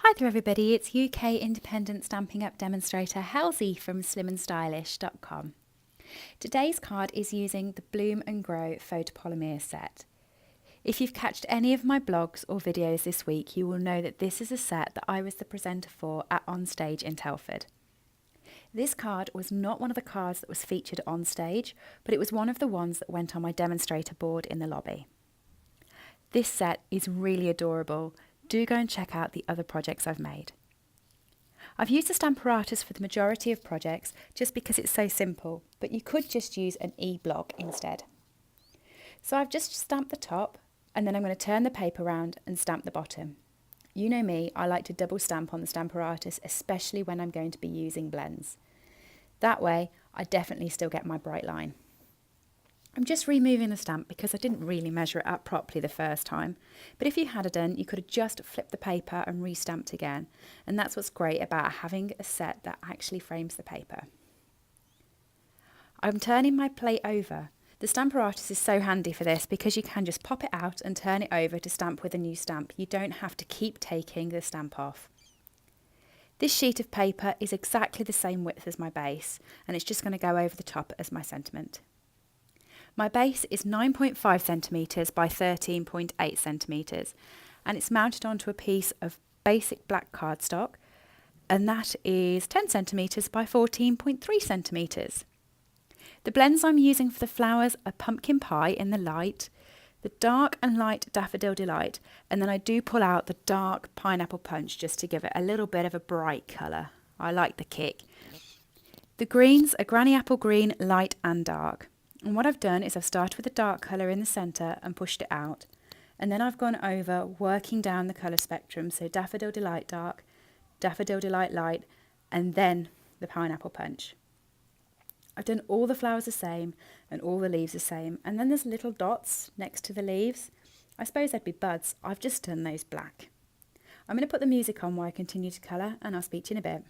Hi there everybody, it's UK independent Stampin' Up demonstrator Halsey from slimandstylish.com. Today's card is using the Bloom and Grow photopolymer set. If you've catched any of my blogs or videos this week, you will know that this is a set that I was the presenter for at On Stage in Telford. This card was not one of the cards that was featured on stage, but it was one of the ones that went on my demonstrator board in the lobby. This set is really adorable. Do go and check out the other projects I've made. I've used the Stamparatus for the majority of projects just because it's so simple, but you could just use an E-block instead. So I've just stamped the top and then I'm going to turn the paper around and stamp the bottom. You know me, I like to double stamp on the Stamparatus, especially when I'm going to be using blends. That way I definitely still get my bright line. I'm just removing the stamp because I didn't really measure it up properly the first time, but if you had done, you could have just flipped the paper and re-stamped again, and that's what's great about having a set that actually frames the paper. I'm turning my plate over. The Stamparatus is so handy for this because you can just pop it out and turn it over to stamp with a new stamp. You don't have to keep taking the stamp off. This sheet of paper is exactly the same width as my base, and it's just going to go over the top as my sentiment. My base is 9.5 centimetres by 13.8 centimetres, and it's mounted onto a piece of basic black cardstock, and that is 10 centimetres by 14.3 centimetres. The blends I'm using for the flowers are Pumpkin Pie in the light, the dark and light Daffodil Delight, and then I do pull out the dark Pineapple Punch just to give it a little bit of a bright colour. I like the kick. The greens are Granny Apple Green, light and dark. And what I've done is I've started with a dark colour in the centre and pushed it out. And then I've gone over working down the colour spectrum. So Daffodil Delight Dark, Daffodil Delight Light, and then the Pineapple Punch. I've done all the flowers the same and all the leaves the same. And then there's little dots next to the leaves. I suppose they'd be buds. I've just done those black. I'm going to put the music on while I continue to colour, and I'll speak to you in a bit.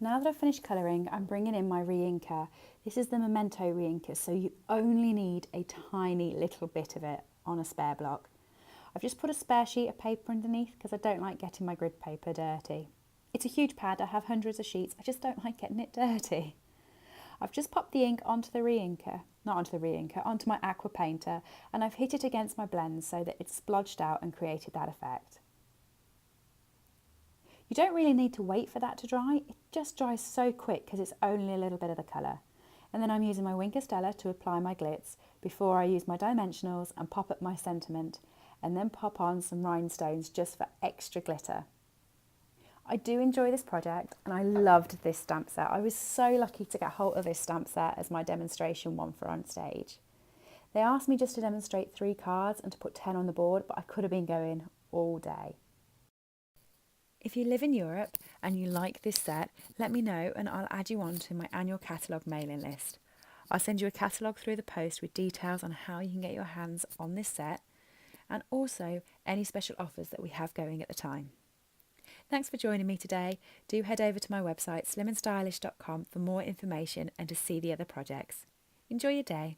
Now that I've finished colouring, I'm bringing in my re-inker. This is the Memento re-inker, so you only need a tiny little bit of it on a spare block. I've just put a spare sheet of paper underneath because I don't like getting my grid paper dirty. It's a huge pad, I have hundreds of sheets, I just don't like getting it dirty. I've just popped the ink onto the re-inker, not onto the re-inker, onto my aqua painter, and I've hit it against my blends so that it's splodged out and created that effect. You don't really need to wait for that to dry, it just dries so quick because it's only a little bit of the colour. And then I'm using my Wink of Stella to apply my glitz before I use my dimensionals and pop up my sentiment, and then pop on some rhinestones just for extra glitter. I do enjoy this project and I loved this stamp set. I was so lucky to get hold of this stamp set as my demonstration one for On Stage. They asked me just to demonstrate 3 cards and to put 10 on the board, but I could have been going all day. If you live in Europe and you like this set, let me know and I'll add you on to my annual catalogue mailing list. I'll send you a catalogue through the post with details on how you can get your hands on this set and also any special offers that we have going at the time. Thanks for joining me today. Do head over to my website slimandstylish.com for more information and to see the other projects. Enjoy your day.